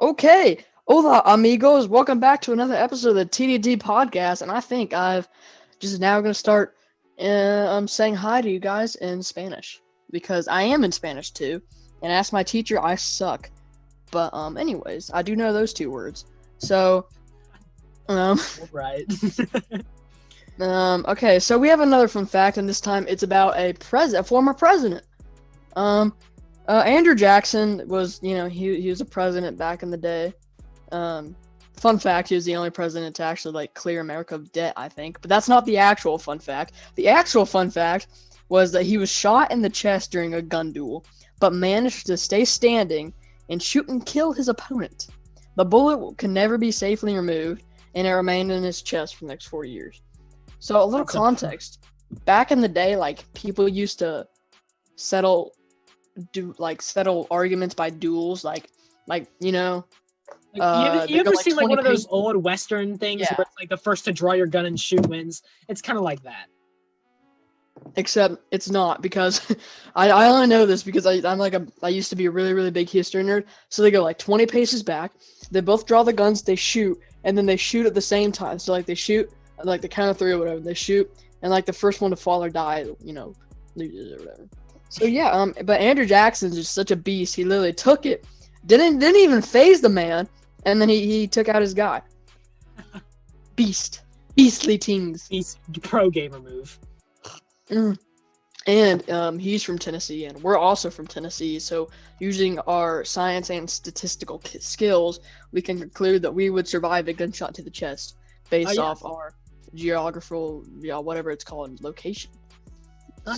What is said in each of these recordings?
Okay, hola amigos, welcome back to another episode of the TDD podcast, and I think I've just now going to start saying hi to you guys in Spanish, because I am in Spanish too, and ask my teacher, I suck. But anyways, I do know those two words. So, Right. okay, so we have another fun fact, and this time it's about a former president. Andrew Jackson was, he was a president back in the day. Fun fact, he was the only president to actually, clear America of debt, I think. But that's not the actual fun fact. The actual fun fact was that he was shot in the chest during a gun duel, but managed to stay standing and shoot and kill his opponent. The bullet can never be safely removed, and it remained in his chest for the next 4 years. So, a little context. Back in the day, people used to settle arguments by duels, You ever seen one of those old Western things where it's the first to draw your gun and shoot wins? It's kind of like that. Except it's not, because I only know this because I used to be a really, really big history nerd. So they go 20 paces back, they both draw the guns, they shoot, and then they shoot at the same time. So they shoot the count of three or whatever, they shoot, and the first one to fall or die, loses or whatever. So yeah, but Andrew Jackson's just such a beast. He literally took it, didn't even phase the man, and then he took out his guy. Beastly things. He's pro gamer move. And he's from Tennessee, and we're also from Tennessee. So using our science and statistical skills, we can conclude that we would survive a gunshot to the chest based off our geographical, whatever it's called, location.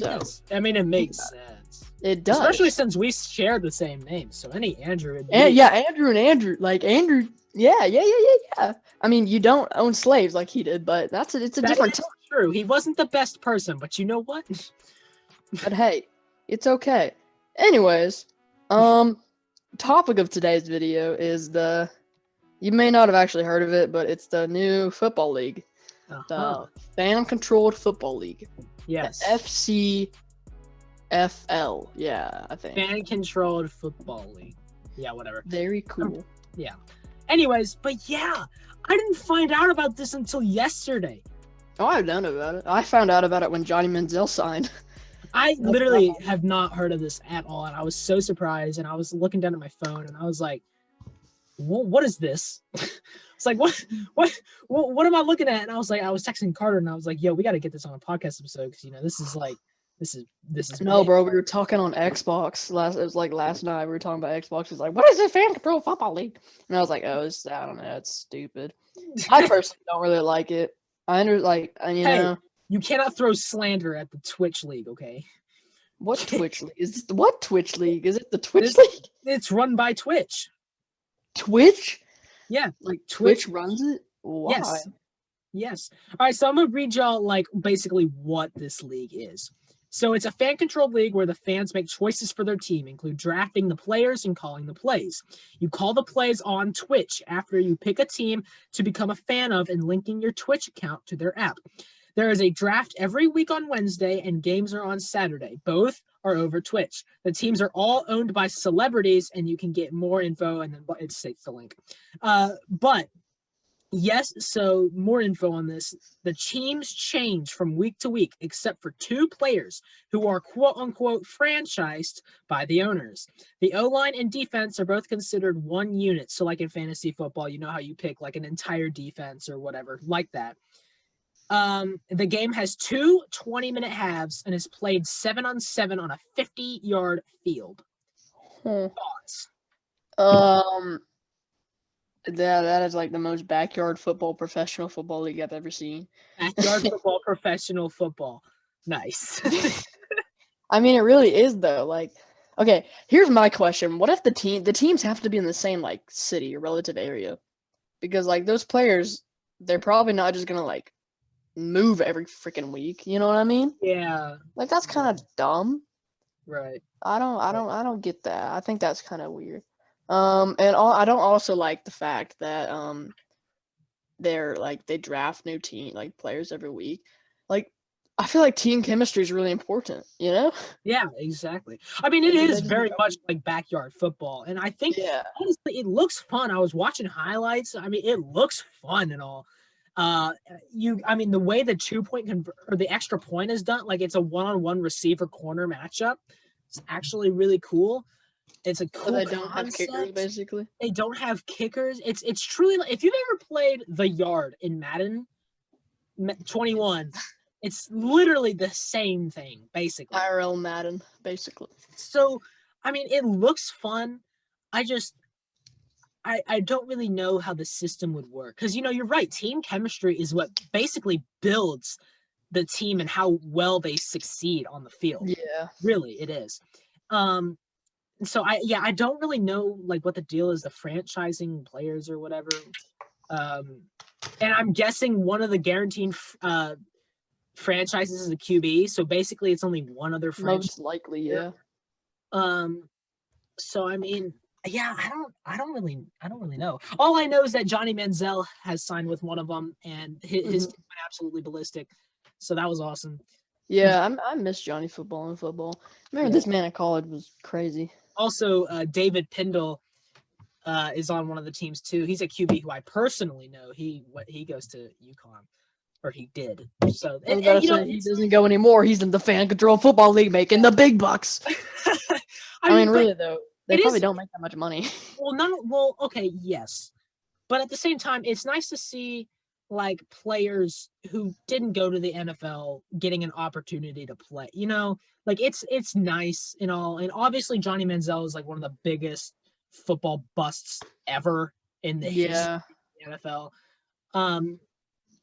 Yes. I mean, it makes sense. It does. Especially since we share the same name. So any Andrew would be... Andrew and Andrew. Andrew, yeah. I mean, you don't own slaves like he did, but it's a different time. True. He wasn't the best person, but you know what? But hey, it's okay. Anyways, topic of today's video is you may not have actually heard of it, but it's the new football league. The fan-controlled football league. Yes. The FCFL. Yeah, I think. Fan-controlled football league. Yeah, whatever. Very cool. Yeah. Anyways, but yeah, I didn't find out about this until yesterday. Oh, I've known about it. I found out about it when Johnny Manziel signed. I literally have not heard of this at all, and I was so surprised, and I was looking down at my phone, and I was like, what is this? It's like, what am I looking at? And I was texting Carter, and I was like, yo, we got to get this on a podcast episode, because, this is no, bro, we were talking on Xbox last night. We were talking about Xbox. It's like, what is this fan control football league? And I was like, I don't know, it's stupid. I personally don't really like it. You cannot throw slander at the Twitch league, okay? What Twitch league? What Twitch league? Is it the Twitch league? It's run by Twitch. Twitch? Yeah. Twitch runs it? Why? Yes. All right, so I'm going to read y'all, basically what this league is. So it's a fan-controlled league where the fans make choices for their team, include drafting the players and calling the plays. You call the plays on Twitch after you pick a team to become a fan of and linking your Twitch account to their app. There is a draft every week on Wednesday, and games are on Saturday. Both are over Twitch. The teams are all owned by celebrities, and you can get more info, and then it states the link. But yes, so more info on this. The teams change from week to week, except for two players who are quote-unquote franchised by the owners. The O-line and defense are both considered one unit. So like in fantasy football, you know how you pick an entire defense or whatever, like that. The game has two 20-minute halves and is played 7-on-7 on a 50-yard field. Thoughts? That is the most backyard football, professional football league I've ever seen. Backyard football, professional football. Nice. I mean, it really is though. Okay, here's my question: what if the teams have to be in the same city or relative area? Because those players, they're probably not just gonna move every freaking week. You know what I mean? Yeah. That's kind of dumb. Right. I don't get that. I think that's kind of weird. And I don't also like the fact that they draft new players every week. I feel like team chemistry is really important, you know? Yeah, exactly. I mean, it Like, is very much like backyard football, and I think yeah. honestly, it looks fun. I was watching highlights. I mean, it looks fun and all. I mean, the way the 2-point or the extra point is done, like it's a one-on-one receiver corner matchup. It's actually really cool. It's a So cool they don't have kickers, concept. basically. They don't have kickers. It's truly like if you've ever played the yard in Madden 21, it's literally the same thing, basically. IRL Madden, basically. So, I mean, it looks fun. I don't really know how the system would work. Because, you're right. Team chemistry is what basically builds the team and how well they succeed on the field. Yeah. Really, it is. So I don't really know like what the deal is, the franchising players or whatever. And I'm guessing one of the guaranteed franchises is a QB. So basically, it's only one other franchise. Most likely, yeah. So I mean, yeah, I don't really know. All I know is that Johnny Manziel has signed with one of them, and his team went absolutely ballistic. So that was awesome. Yeah, I miss Johnny Football and football. Remember this man at college was crazy. Also, David Pindle is on one of the teams too. He's a QB who I personally know. He goes to UConn, or he did. So he doesn't go anymore. He's in the fan control football league making the big bucks. I mean, really though, they probably don't make that much money. Well, okay, yes, but at the same time, it's nice to see like players who didn't go to the NFL getting an opportunity to play. Like it's nice and all. And obviously, Johnny Manziel is like one of the biggest football busts ever in the history of the NFL.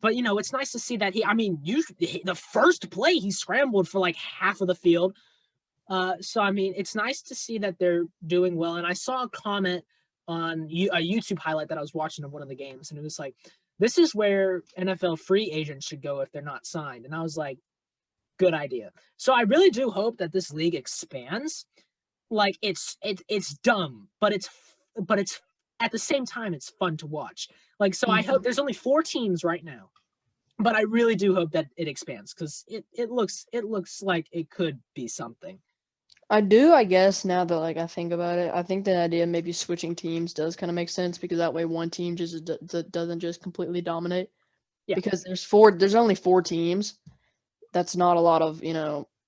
But it's nice to see that the first play he scrambled for like half of the field. So I mean, it's nice to see that they're doing well. And I saw a comment on a YouTube highlight that I was watching of one of the games, and it was like, "This is where NFL free agents should go if they're not signed." And I was like, "Good idea." So I really do hope that this league expands. Like it's dumb, but it's at the same time it's fun to watch. Like so, I hope there's only 4 teams right now. But I really do hope that it expands because it looks like it could be something. I do, I guess, now that like I think about it. I think the idea of maybe switching teams does kind of make sense because that way one team just doesn't just completely dominate. Yeah. Because there's only 4 teams. That's not a lot of,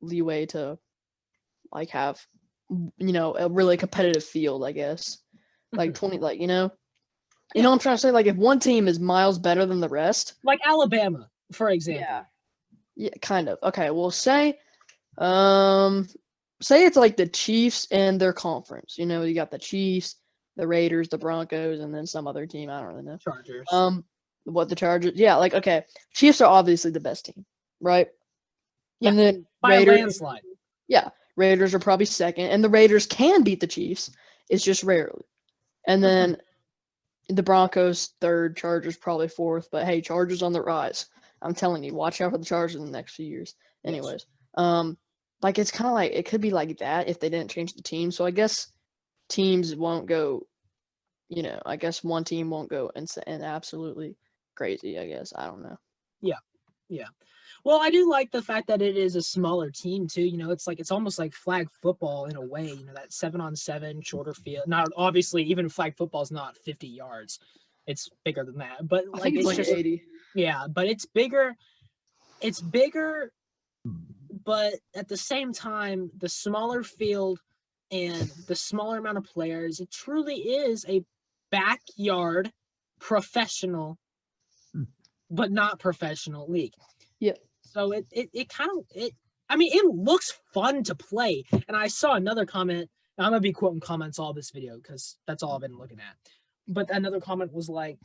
leeway to like have, a really competitive field, I guess. Like 20, like, You know what I'm trying to say? Like, if one team is miles better than the rest. Like Alabama, for example. Yeah, kind of. Okay, well, say it's like the Chiefs and their conference. You got the Chiefs, the Raiders, the Broncos, and then some other team. I don't really know. Chargers. What the Chargers? Yeah, like, okay. Chiefs are obviously the best team, right? Yeah, and then by a landslide. Yeah, Raiders are probably second, and the Raiders can beat the Chiefs. It's just rarely. And then the Broncos third, Chargers probably fourth, but hey, Chargers on the rise. I'm telling you, watch out for the Chargers in the next few years. Anyways, like it's kind of like it could be like that if they didn't change the team. So I guess teams won't go, I guess one team won't go and absolutely crazy. I guess I don't know. Yeah. Well, I do like the fact that it is a smaller team too. It's almost like flag football in a way. That 7-on-7 shorter field. Now, obviously, even flag football is not 50 yards; it's bigger than that. But I think it's like just 80. Yeah, but it's bigger. It's bigger, but at the same time, the smaller field and the smaller amount of players, it truly is a backyard professional, but not professional league. Yeah. So it looks fun to play. And I saw another comment. I'm gonna be quoting comments all this video because that's all I've been looking at. But another comment was like,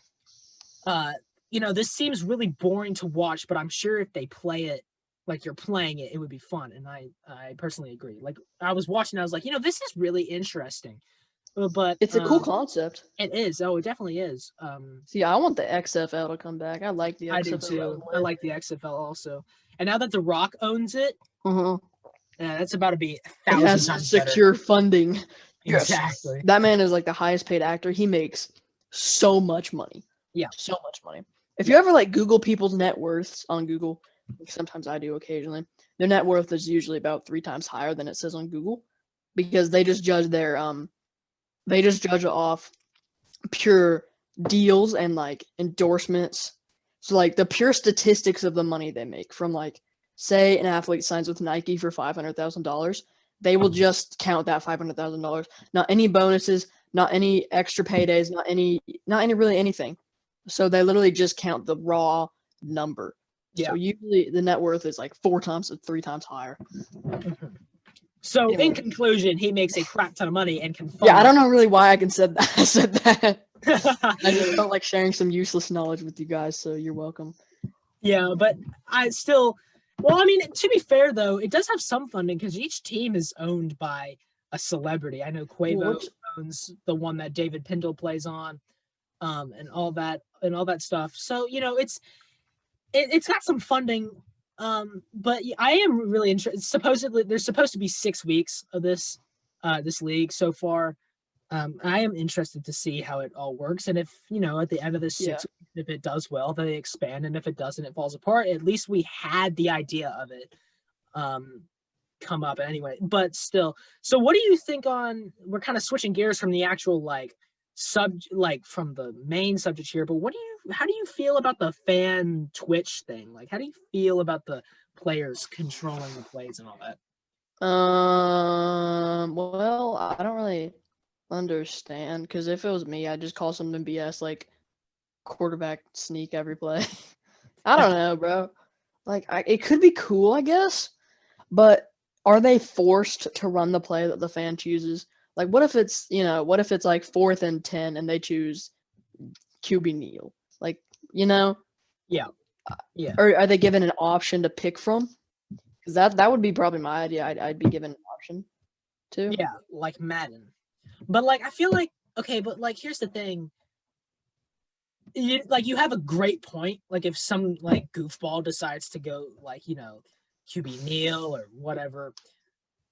this seems really boring to watch, but I'm sure if they play it like you're playing it, it would be fun. And I personally agree. Like I was watching, I was like, this is really interesting. But it's a cool concept. It is. Oh, it definitely is. See, I want the XFL to come back. I like the XFL. I do too. I like the XFL also. And now that The Rock owns it, that's about to be 1,000 times secure funding. Exactly. Yes. That man is like the highest paid actor. He makes so much money. Yeah. So much money. If you ever like Google people's net worths on Google, Sometimes I do occasionally. Their net worth is usually about 3 times higher than it says on Google because they just judge it off pure deals and like endorsements. So like the pure statistics of the money they make from like say an athlete signs with Nike for $500,000, they will just count that $500,000. Not any bonuses, not any extra paydays, not any really anything. So they literally just count the raw number. Yeah. So usually the net worth is like 4 times to 3 times higher. So Anyway. in conclusion, he makes a crap ton of money and can. Yeah, I don't know really why I said that. I just Yeah, felt like sharing some useless knowledge with you guys, so you're welcome. but I still. Well, I mean, to be fair though, it does have some funding because each team is owned by a celebrity. I know Quavo owns the one that David Pendle plays on, and all that stuff. So it's got some funding. But I am really interested. Supposedly, there's supposed to be 6 weeks of this league so far. I am interested to see how it all works, and if at the end of this 6 weeks, if it does well, then they expand, and if it doesn't, it falls apart. At least we had the idea of it come up anyway. But still, so what do you think on? We're kind of switching gears from the actual from the main subject here, but how do you feel about the fan Twitch thing? Like, how do you feel about the players controlling the plays and all that? Well, I don't really understand because if it was me, I'd just call something BS like quarterback sneak every play. I don't know, bro. Like, it could be cool, I guess, but are they forced to run the play that the fan chooses? Like, what if it's like 4th and 10 and they choose QB Neal? Like, Yeah. Or are they given an option to pick from? Because that would be probably my idea. I'd be given an option too. Yeah, like Madden. But like, I feel like, okay, but like, here's the thing. You have a great point. Like, if some like goofball decides to go like, QB Neal or whatever.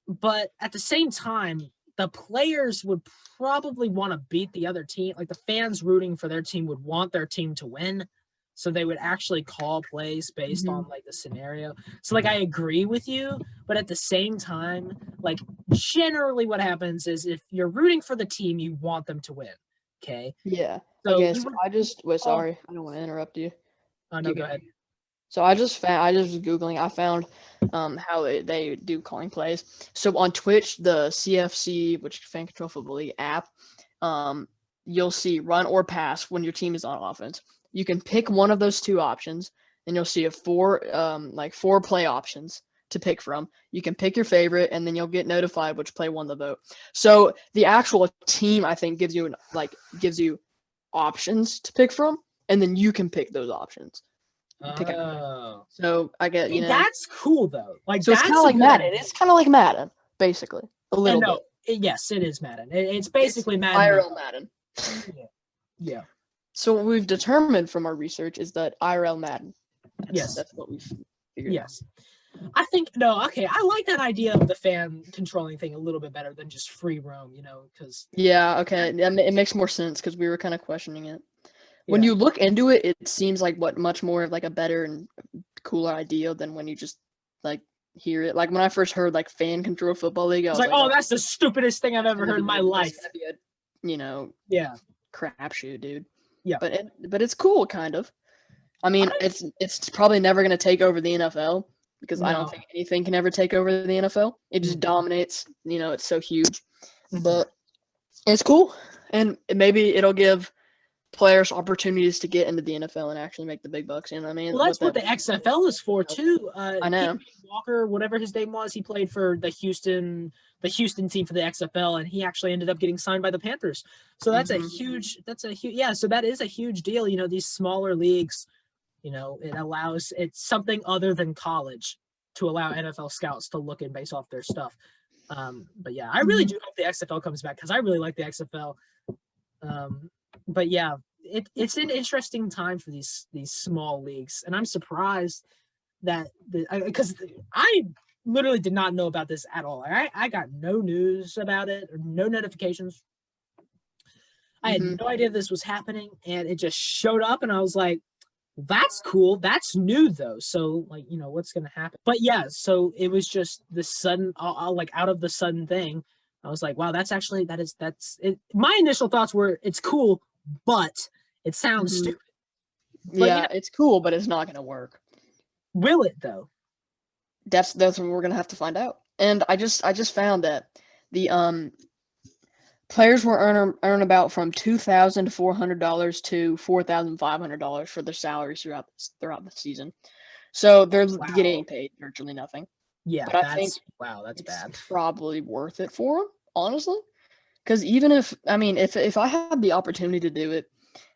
But at the same time, the players would probably want to beat the other team. Like, the fans rooting for their team would want their team to win. So they would actually call plays based on like the scenario. So like, I agree with you, but at the same time, like, generally what happens is if you're rooting for the team, you want them to win. Okay. Yeah. So okay. So I just sorry, I don't want to interrupt you. Oh no, go ahead. So I just was Googling. I found how they do calling plays. So on Twitch, the CFC, which Fan Control Football League app, you'll see run or pass when your team is on offense. You can pick one of those 2 options, and you'll see 4 play options to pick from. You can pick your favorite, and then you'll get notified which play won the vote. So the actual team, I think, gives you options to pick from, and then you can pick those options. So I get that's cool though. Like, so it's kind of like Madden. It's kind of like Madden, basically. A little bit. Yes, it is Madden. It's basically Madden. IRL Madden. Yeah. So what we've determined from our research is that IRL Madden. That's what we've figured. Yes. I think I like that idea of the fan controlling thing a little bit better than just free roam, because it makes more sense because we were kind of questioning it. When you look into it, it seems like much more of like a better and cooler idea than when you just like hear it. Like when I first heard like Fan Control Football League, I was like, oh, that's the stupidest thing I've ever heard in my life. Crapshoot, dude. Yeah. But it's cool, kind of. I mean, it's probably never going to take over the NFL because I don't think anything can ever take over the NFL. It just dominates. It's so huge. But it's cool, and maybe it'll give players opportunities to get into the NFL and actually make the big bucks. You know what I mean? Well, that's what the XFL is for too. I know. Walker, whatever his name was, he played for the Houston team for the XFL, and he actually ended up getting signed by the Panthers. So that's a huge. So that is a huge deal. These smaller leagues, it's something other than college to allow NFL scouts to look in based off their stuff. But yeah, I really do hope the XFL comes back because I really like the XFL. But yeah, it's an interesting time for these small leagues, and I'm surprised that because I literally did not know about this at all. I got no news about it or no notifications. I had no idea this was happening, and it just showed up, and I was like, That's cool. That's new though. So like, what's gonna happen? But yeah, so it was just the sudden, like out of the sudden thing. I was like, wow, that's it. My initial thoughts were, it's cool, but it sounds Mhm. stupid. But Yeah, it's cool, but it's not gonna work. will it though? That's what we're gonna have to find out. And I just found that the players will earn about from $2,400 to $4,500 for their salaries throughout the season. So they're getting paid virtually nothing. Yeah, But I think that's it's bad. probably worth it for them, honestly. Because even if I had the opportunity to do it,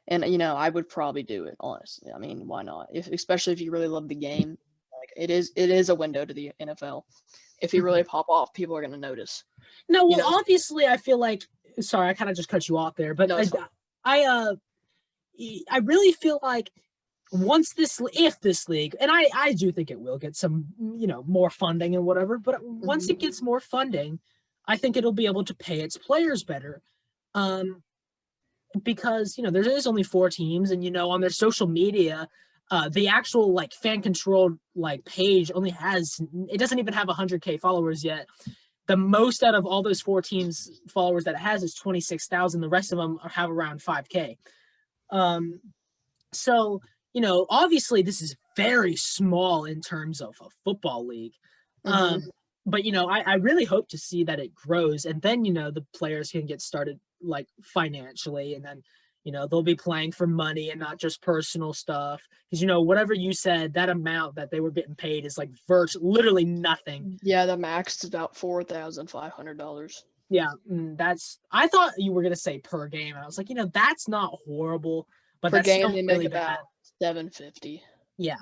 and I would probably do it, honestly. I mean, why not? Especially if you really love the game, like it is a window to the NFL. If you really pop off, people are gonna notice. No, You well, know, obviously, I feel like. Sorry, I kind of just cut you off there, but no, it's fine. I really feel like if this league, and I do think it will get some, more funding and whatever, but once it gets more funding, I think it'll be able to pay its players better. Because there is only 4 teams, and on their social media, the actual like fan controlled like page it doesn't even have 100K followers yet. The most out of all those 4 teams followers that it has is 26,000. The rest of them have around 5K. So obviously this is very small in terms of a football league. But I really hope to see that it grows, and then the players can get started like financially, and then they'll be playing for money and not just personal stuff, because whatever you said, that amount that they were getting paid is like literally nothing. Yeah, the max is about $4,500. Yeah, I thought you were gonna say per game, and I was like, that's not horrible, but Per that's game still they make really bad. about $750. Yeah,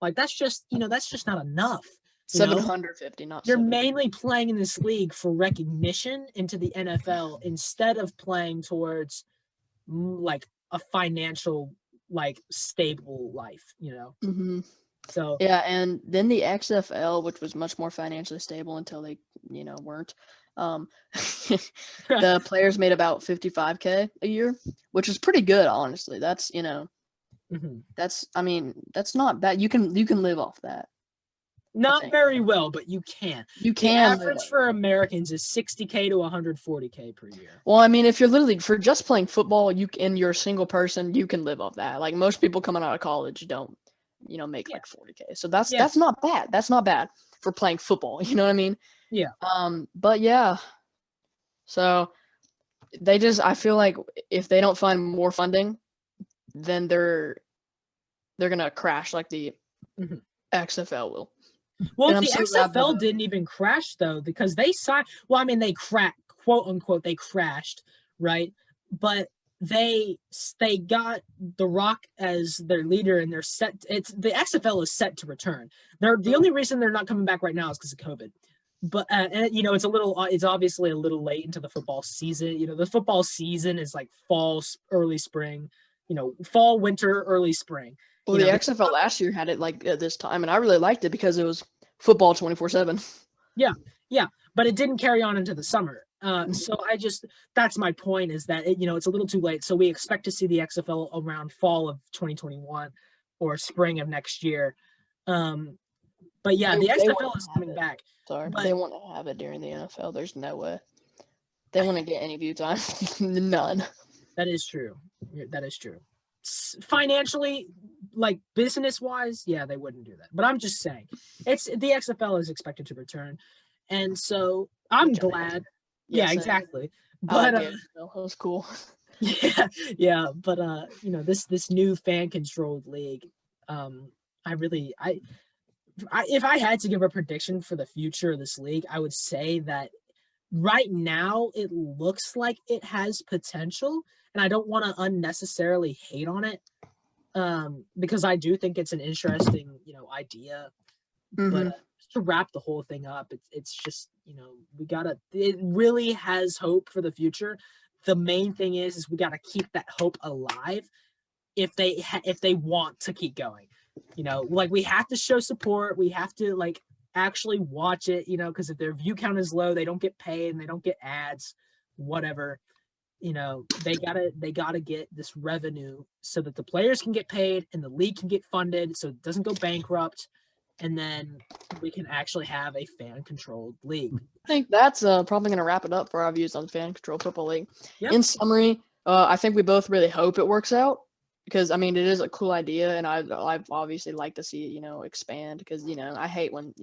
like that's just not enough. $750, not You're 750. mainly playing in this league for recognition into the NFL instead of playing towards like a financial, like stable life, So Yeah, and then the XFL, which was much more financially stable until they, weren't. The players made about 55K a year, which is pretty good, honestly. That's, that's not bad. You can live off that. Not very well, but you can. You The can. average for Americans is 60K to 140K per year. Well, I mean, if you're literally for just playing football, you're a single person, you can live off that. Like most people coming out of college don't, make like 40K. So that's not bad. That's not bad for playing football. You know what I mean? Yeah. But yeah. So I feel like if they don't find more funding, then they're gonna crash like the XFL will. Well, if the XFL didn't even crash though, because they signed. Well, I mean, they quote unquote, they crashed, right? But they got The Rock as their leader, and they're set. The XFL is set to return. The only reason they're not coming back right now is because of COVID. But it's obviously a little late into the football season. The football season is like fall, early spring. Fall, winter, early spring. Well, the XFL last year had it like at this time, and I really liked it because it was football 24/7. Yeah, but it didn't carry on into the summer. So that's my point, is that it's a little too late. So we expect to see the XFL around fall of 2021 or spring of next year. But yeah, the XFL is coming back. Sorry, they want to have it during the NFL. There's no way. They want to get any view time. None. That is true. Financially, like business wise, yeah, they wouldn't do that. But I'm just saying, the XFL is expected to return, and so I'm glad. Yeah, exactly. But that was cool. Yeah. But this new fan controlled league, if I had to give a prediction for the future of this league, I would say that right now it looks like it has potential, and I don't want to unnecessarily hate on it, because I do think it's an interesting idea. But to wrap the whole thing up, it's just it really has hope for the future. The main thing is we got to keep that hope alive if they want to keep going. Like we have to show support. We have to like actually watch it, because if their view count is low, they don't get paid and they don't get ads, whatever. they gotta get this revenue so that the players can get paid and the league can get funded so it doesn't go bankrupt, and then we can actually have a fan-controlled league. I think that's probably going to wrap it up for our views on fan-controlled football league. Yep. In summary, I think we both really hope it works out because, I mean, it is a cool idea, and I'd obviously like to see it, expand because, I hate when,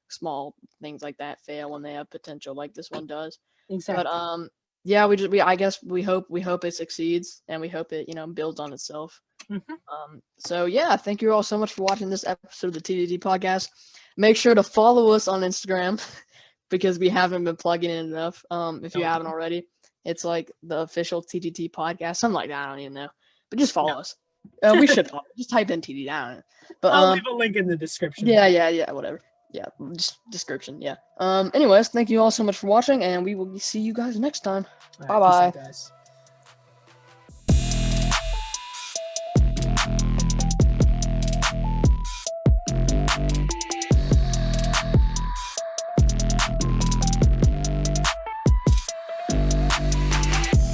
small things like that fail when they have potential like this one does. Exactly. But, yeah, I guess we hope it succeeds and we hope it, builds on itself. Mm-hmm. So yeah, thank you all so much for watching this episode of the TDT podcast. Make sure to follow us on Instagram because we haven't been plugging in enough. If you haven't already, it's like the official TTT podcast, something like that. I don't even know, but just follow us. We should just type in TD down. But I'll leave a link in the description. Yeah, whatever. Yeah, just description. Yeah. Anyways, thank you all so much for watching, and we will see you guys next time. Right, Bye bye. guys.